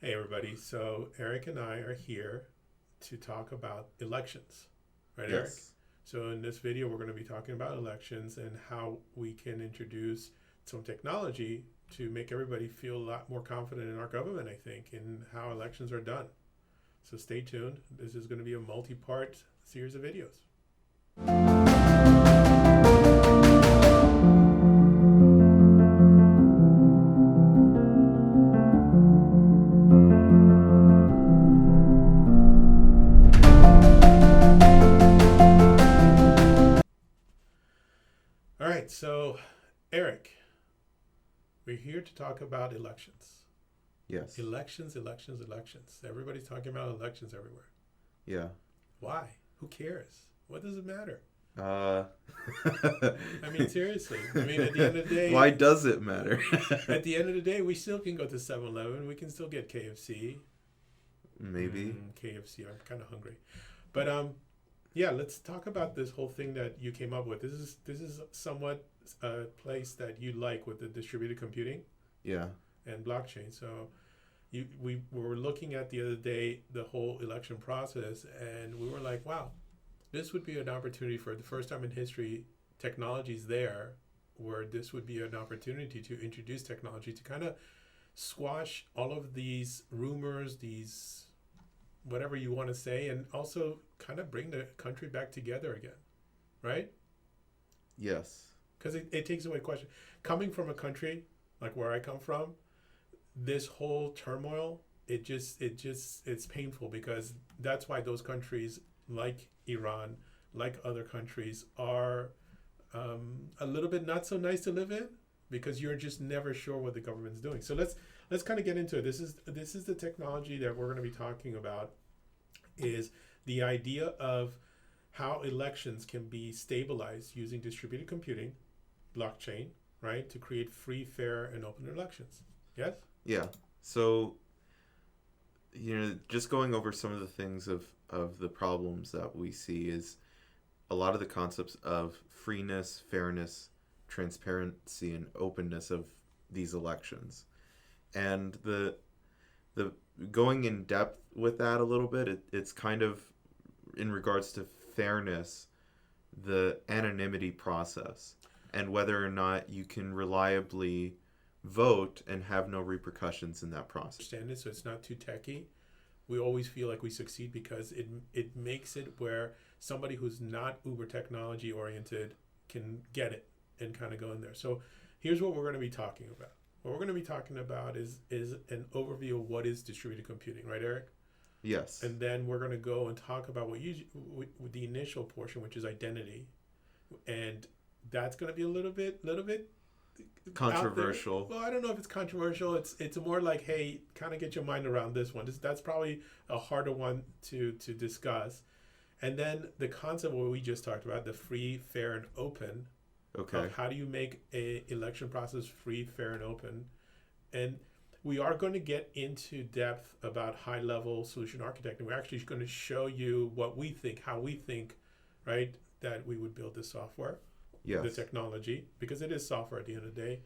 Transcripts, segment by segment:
Hey, everybody. So, Eric and I are here to talk about elections, right, Eric? Yes. So, in this video, we're going to be talking about elections and how we can introduce some technology to make everybody feel a lot more confident in our government, I think, in how elections are done. So, stay tuned. This is going to be a multi part series of videos. All right. So, Eric, we're here to talk about elections. Yes. Elections. Everybody's talking about elections everywhere. Yeah. Why? Who cares? What does it matter? Uh. I mean, seriously. I mean, at the end of the day, Why does it matter? at the end of the day, we still can go to 7-Eleven. We can still get KFC. Maybe. KFC. I'm kind of hungry. But yeah, let's talk about this whole thing that you came up with. This is somewhat a place that you like with the distributed computing Yeah. and blockchain. So we were looking at the other day the whole election process, and we were like, wow, this would be an opportunity for the first time in history. Technology's there, where this would be an opportunity to introduce technology to kind of squash all of these rumors, these whatever you want to say, and also kind of bring the country back together again, right? Yes. Because it takes away question. Coming from a country like where I come from, this whole turmoil, it's painful, because that's why those countries like Iran, like other countries, are a little bit not so nice to live in, because you're just never sure what the government's doing. So let's kind of get into it. This is the technology that we're going to be talking about, is the idea of how elections can be stabilized using distributed computing, blockchain, right, to create free, fair, and open elections. Yes? Yeah. So, just going over some of the things of the problems that we see is a lot of the concepts of freeness, fairness, transparency, and openness of these elections. And the going in depth with that a little bit, it's kind of in regards to fairness, the anonymity process, and whether or not you can reliably vote and have no repercussions in that process. Understand it, so it's not too techy. We always feel like we succeed because it makes it where somebody who's not uber technology oriented can get it and kind of go in there. So here's what we're going to be talking about. What we're going to be talking about is an overview of what is distributed computing, right, Eric? Yes. And then we're going to go and talk about the initial portion, which is identity, and that's going to be a little bit Controversial. Well, I don't know if it's controversial. It's more like, hey, kind of get your mind around this one. That's probably a harder one to discuss. And then the concept what we just talked about, the free, fair, and open. Okay. How do you make a election process free, fair, and open? And we are going to get into depth about high-level solution architecting. We're actually going to show you what we think, how we think, right, that we would build this software, Yes. the technology, because it is software at the end of the day.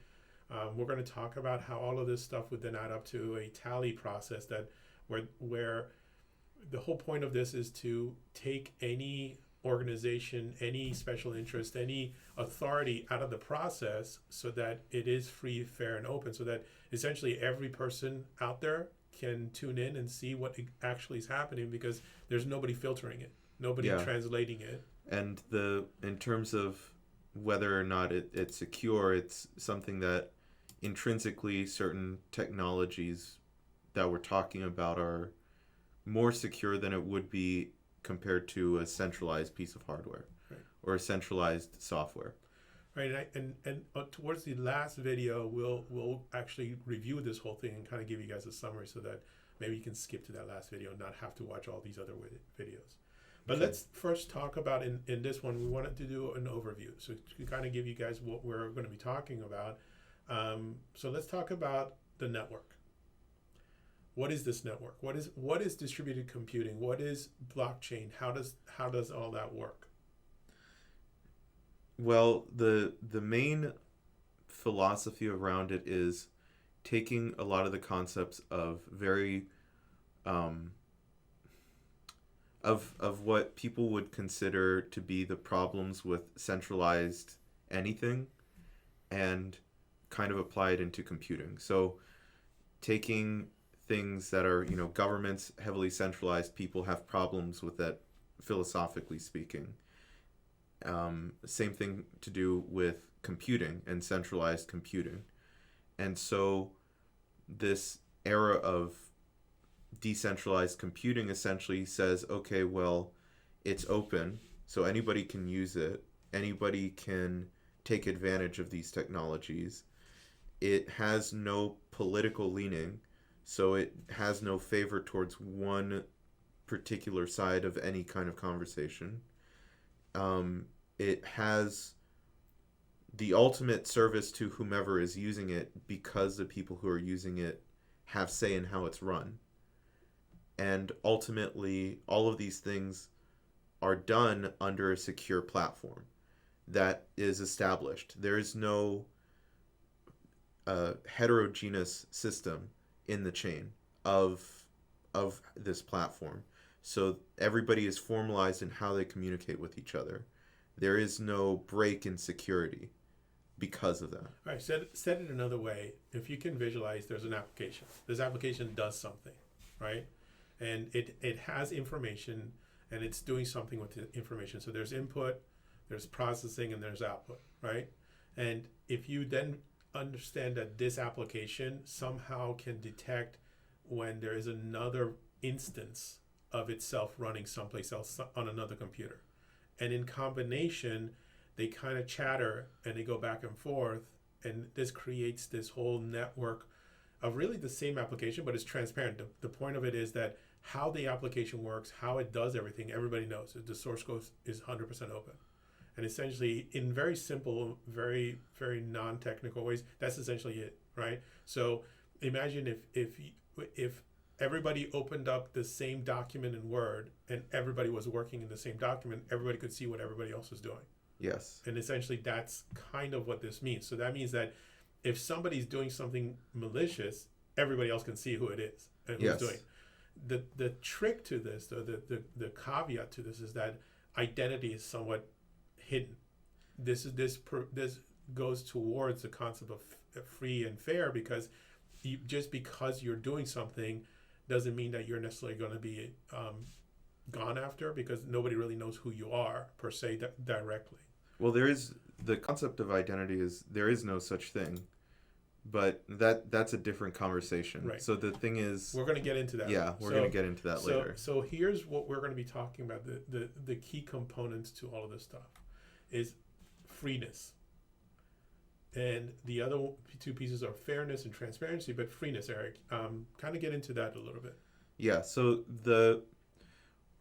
We're going to talk about how all of this stuff would then add up to a tally process that where the whole point of this is to take any organization, any special interest, any authority out of the process, so that it is free, fair, and open, so that essentially every person out there can tune in and see what actually is happening, because there's nobody filtering it, nobody translating it. And in terms of whether or not it's secure, it's something that intrinsically certain technologies that we're talking about are more secure than it would be compared to a centralized piece of hardware, right, or a centralized software. Right, and towards the last video, we'll actually review this whole thing and kind of give you guys a summary, so that maybe you can skip to that last video and not have to watch all these other videos. But Okay. let's first talk about in this one, we wanted to do an overview, so to kind of give you guys what we're going to be talking about. So let's talk about the network. What is this network? What is distributed computing? What is blockchain? How does all that work? Well, the main philosophy around it is taking a lot of the concepts of very of what people would consider to be the problems with centralized anything and kind of apply it into computing. So taking things that are, governments heavily centralized, people have problems with that philosophically speaking. Same thing to do with computing and centralized computing. And so this era of decentralized computing essentially says, okay, well, it's open, so anybody can use it. Anybody can take advantage of these technologies. It has no political leaning, so it has no favor towards one particular side of any kind of conversation. It has the ultimate service to whomever is using it because the people who are using it have say in how it's run. And ultimately, all of these things are done under a secure platform that is established. There is no heterogeneous system in the chain of this platform. So everybody is formalized in how they communicate with each other. There is no break in security because of that. All right, said it another way. If you can visualize, there's an application. This application does something, right? And it has information, and it's doing something with the information. So there's input, there's processing, and there's output, right? And if you then understand that this application somehow can detect when there is another instance of itself running someplace else on another computer, and in combination, they kind of chatter and they go back and forth, and this creates this whole network of really the same application, but it's transparent. The point of it is that how the application works, how it does everything, everybody knows. The source code is 100% open. And essentially, in very simple, very, very non-technical ways, that's essentially it, right? So imagine if everybody opened up the same document in Word and everybody was working in the same document, everybody could see what everybody else was doing. Yes. And essentially, that's kind of what this means. So that means that if somebody's doing something malicious, everybody else can see who it is and who's Yes. doing it. The trick to this, though, the caveat to this is that identity is somewhat hidden. This goes towards the concept of free and fair, because just because you're doing something doesn't mean that you're necessarily going to be gone after, because nobody really knows who you are per se directly. Well, there is the concept of identity is there is no such thing, but that's a different conversation. Right. So the thing is, We're going to get into that. yeah, we're going to get into that later. So here's what we're going to be talking about. The key components to all of this stuff is freeness. And the other two pieces are fairness and transparency, but freeness, Eric, kind of get into that a little bit. Yeah, so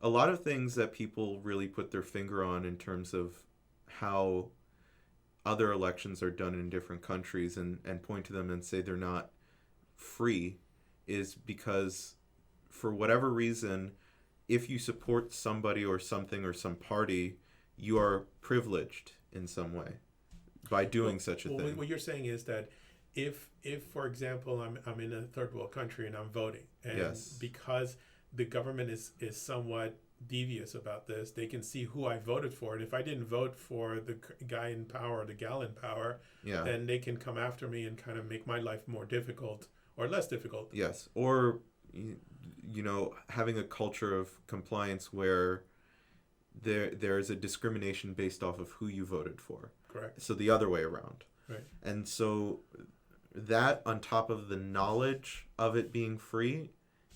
a lot of things that people really put their finger on in terms of how other elections are done in different countries and point to them and say they're not free is because for whatever reason, if you support somebody or something or some party, you are privileged in some way by doing such a thing. What you're saying is that if for example, I'm in a third world country and I'm voting, and Yes. because the government is somewhat devious about this, they can see who I voted for, and if I didn't vote for the guy in power or the gal in power, Yeah. then they can come after me and kind of make my life more difficult or less difficult. Yes. Or, having a culture of compliance where there is a discrimination based off of who you voted for. Correct. So the other way around. Right. And so that on top of the knowledge of it being free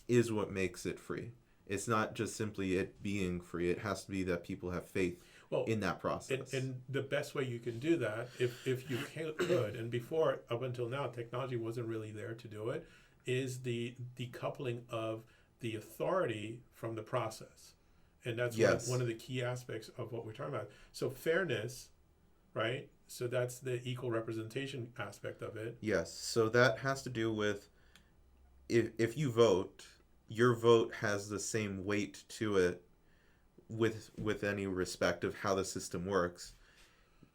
is what makes it free. It's not just simply it being free. It has to be that people have faith in that process. And the best way you can do that, if you could, and before, up until now, technology wasn't really there to do it, is the decoupling of the authority from the process. And that's Yes. one of the key aspects of what we're talking about. So fairness, right? So that's the equal representation aspect of it. Yes. So that has to do with if you vote, your vote has the same weight to it with any respect of how the system works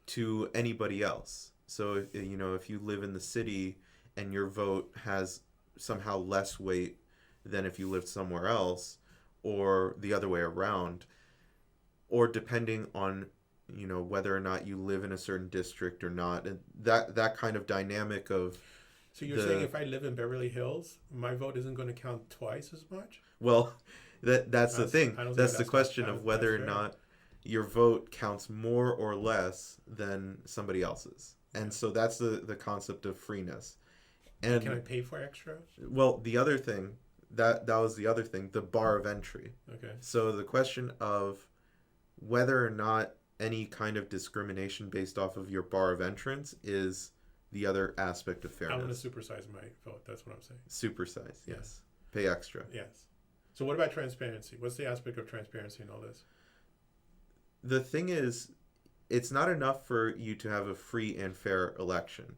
to anybody else. So if you live in the city and your vote has somehow less weight than if you lived somewhere else, or the other way around, or depending on whether or not you live in a certain district or not, and that kind of dynamic of So you're saying if I live in Beverly Hills, my vote isn't going to count twice as much? well, that's the thing. I don't think That's the that's question not- of whether or that's fair. not your vote counts more or less than somebody else's. And so that's the concept of freeness. And Can I pay for extra? well, the other thing, that was the other thing, the bar of entry. Okay. So the question of whether or not any kind of discrimination based off of your bar of entrance is the other aspect of I want fairness. to supersize my vote. That's what I'm saying. Supersize, yes. Pay extra. Yes. So what about transparency? What's the aspect of transparency in all this? The thing is, it's not enough for you to have a free and fair election.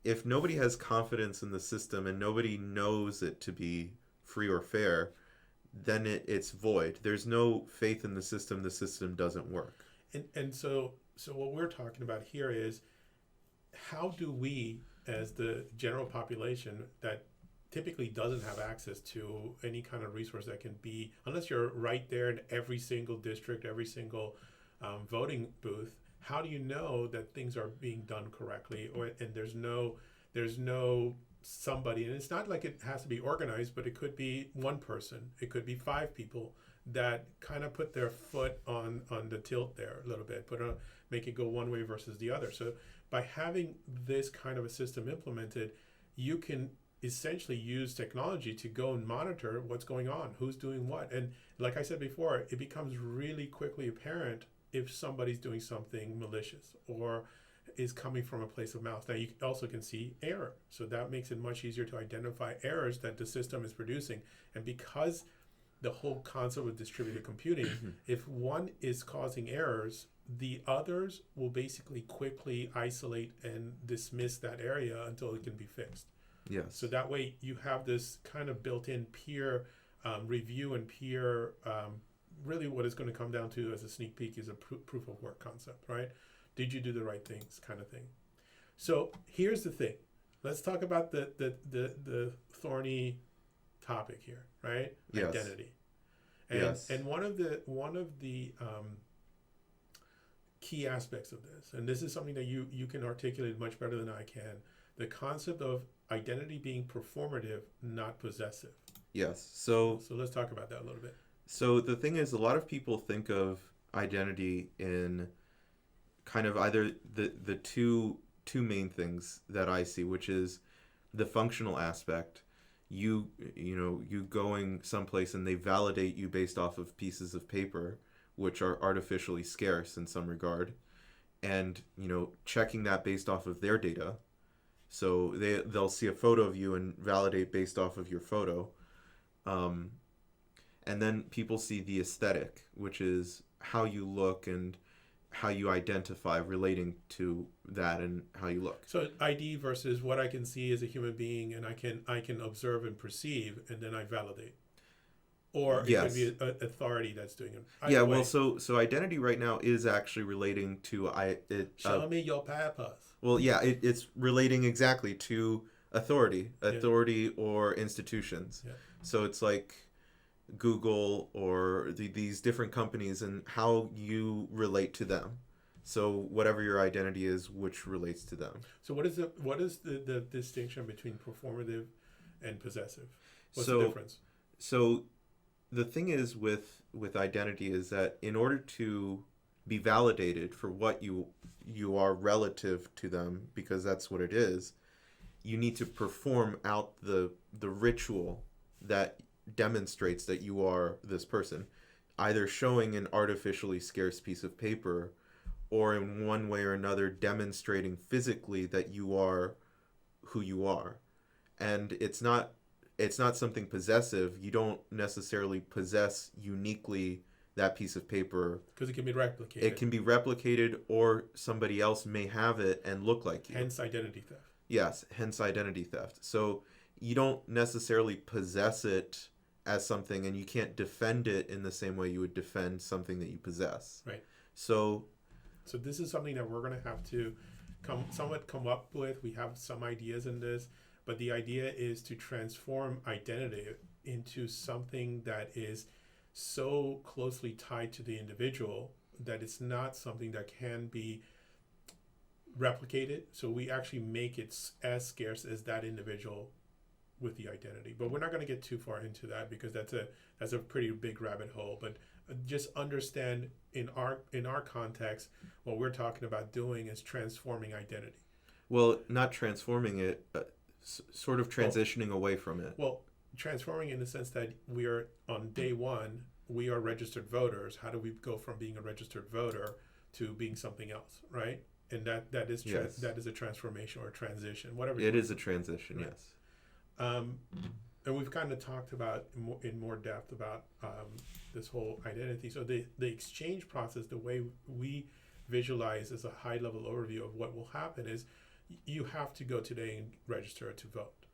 If nobody has confidence in the system and nobody knows it to be free or fair, then it's void. There's no faith in the system doesn't work. And so what we're talking about here is, how do we, as the general population that typically doesn't have access to any kind of resource that can be, unless you're right there in every single district, every single voting booth, how do you know that things are being done correctly, and there's no somebody, and it's not like it has to be organized, but it could be one person, it could be 5 people that kind of put their foot on the tilt there a little bit, make it go one way versus the other. So by having this kind of a system implemented, you can essentially use technology to go and monitor what's going on, who's doing what. And like I said before, it becomes really quickly apparent if somebody's doing something malicious or is coming from a place of malice. Now you also can see error, so that makes it much easier to identify errors that the system is producing. And because the whole concept of distributed computing, if one is causing errors, the others will basically quickly isolate and dismiss that area until it can be fixed. Yes. So that way you have this kind of built-in peer review and peer, really what it's going to come down to as a sneak peek is a proof of work concept, right? Did you do the right things kind of thing? So here's the thing. Let's talk about the thorny topic here, right? Yes. Identity. And, yes. And one of the key aspects of this, and this is something that you can articulate much better than I can, the concept of identity being performative, not possessive. Yes. So let's talk about that a little bit. So the thing is, a lot of people think of identity in kind of either the two main things that I see, which is the functional aspect. You going someplace and they validate you based off of pieces of paper, which are artificially scarce in some regard, and checking that based off of their data. So they'll see a photo of you and validate based off of your photo. And then people see the aesthetic, which is how you look and how you identify relating to that and how you look. So ID versus what I can see as a human being, and I can observe and perceive, and then I validate. Or it Yes. could be an authority that's doing it. Yeah, well, so identity right now is actually relating to show me your papas. Well, yeah, it's relating exactly to authority or institutions. Yeah. So it's like Google or these different companies and how you relate to them. So whatever your identity is, which relates to them. So what is the distinction between performative and possessive? What's So- the difference? So the thing is with identity is that in order to be validated for what you are relative to them, because that's what it is, you need to perform out the ritual that demonstrates that you are this person, either showing an artificially scarce piece of paper or in one way or another demonstrating physically that you are who you are. And it's not something possessive. You don't necessarily possess uniquely that piece of paper. Because it can be replicated. It can be replicated, or somebody else may have it and look like you. Hence identity theft. Yes, hence identity theft. So you don't necessarily possess it as something, and you can't defend it in the same way you would defend something that you possess. Right. So this is something that we're going to have to come up with. We have some ideas in this. but the idea is to transform identity into something that is so closely tied to the individual that it's not something that can be replicated. So we actually make it as scarce as that individual with the identity. But we're not going to get too far into that because that's a pretty big rabbit hole. But just understand in our context, what we're talking about doing is transforming identity. Well, not transforming it, sort of transitioning away from it. Well, transforming in the sense that we are on day one, we are registered voters. How do we go from being a registered voter to being something else, right? And that is Yes. that is a transformation or a transition, whatever. It is a transition, Right. yes. And we've kind of talked about in more depth about this whole identity. So the exchange process, the way we visualize as a high level overview of what will happen is you have to go today and register to vote,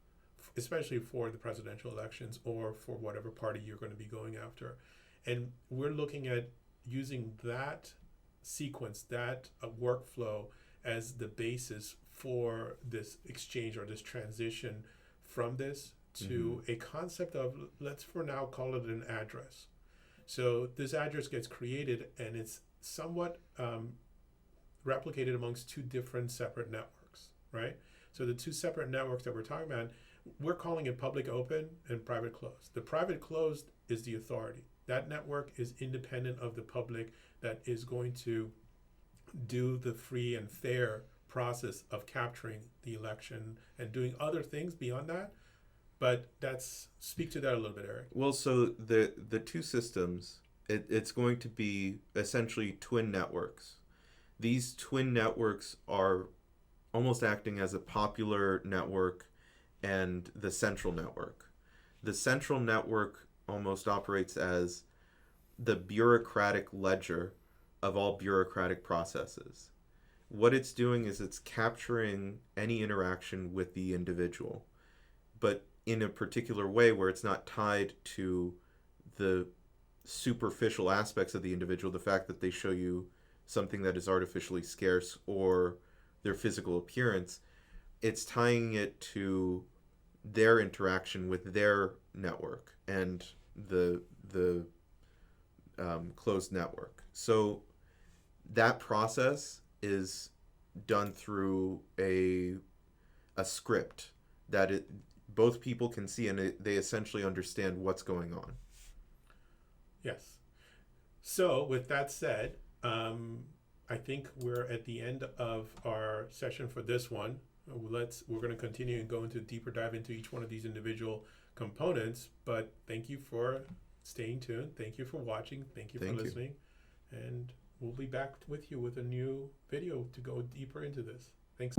especially for the presidential elections or for whatever party you're going to be going after. And we're looking at using that sequence, that workflow as the basis for this exchange or this transition from this to a concept of, let's for now call it an address. So this address gets created and it's somewhat replicated amongst two different separate networks, right? So the two separate networks that we're talking about, we're calling it public open and private closed. The private closed is the authority. That network is independent of the public that is going to do the free and fair process of capturing the election and doing other things beyond that. But speak to that a little bit, Eric. Well, so the two systems, it's going to be essentially twin networks. These twin networks are almost acting as a popular network and the central network. The central network almost operates as the bureaucratic ledger of all bureaucratic processes. What it's doing is it's capturing any interaction with the individual, but in a particular way where it's not tied to the superficial aspects of the individual, the fact that they show you something that is artificially scarce or their physical appearance. It's tying it to their interaction with their network and the closed network. So that process is done through a script that both people can see, and they essentially understand what's going on. Yes. So with that said, I think we're at the end of our session for this one. We're going to continue and go into deeper dive into each one of these individual components. But thank you for staying tuned. Thank you for watching. Thank you for listening. And we'll be back with you with a new video to go deeper into this. Thanks.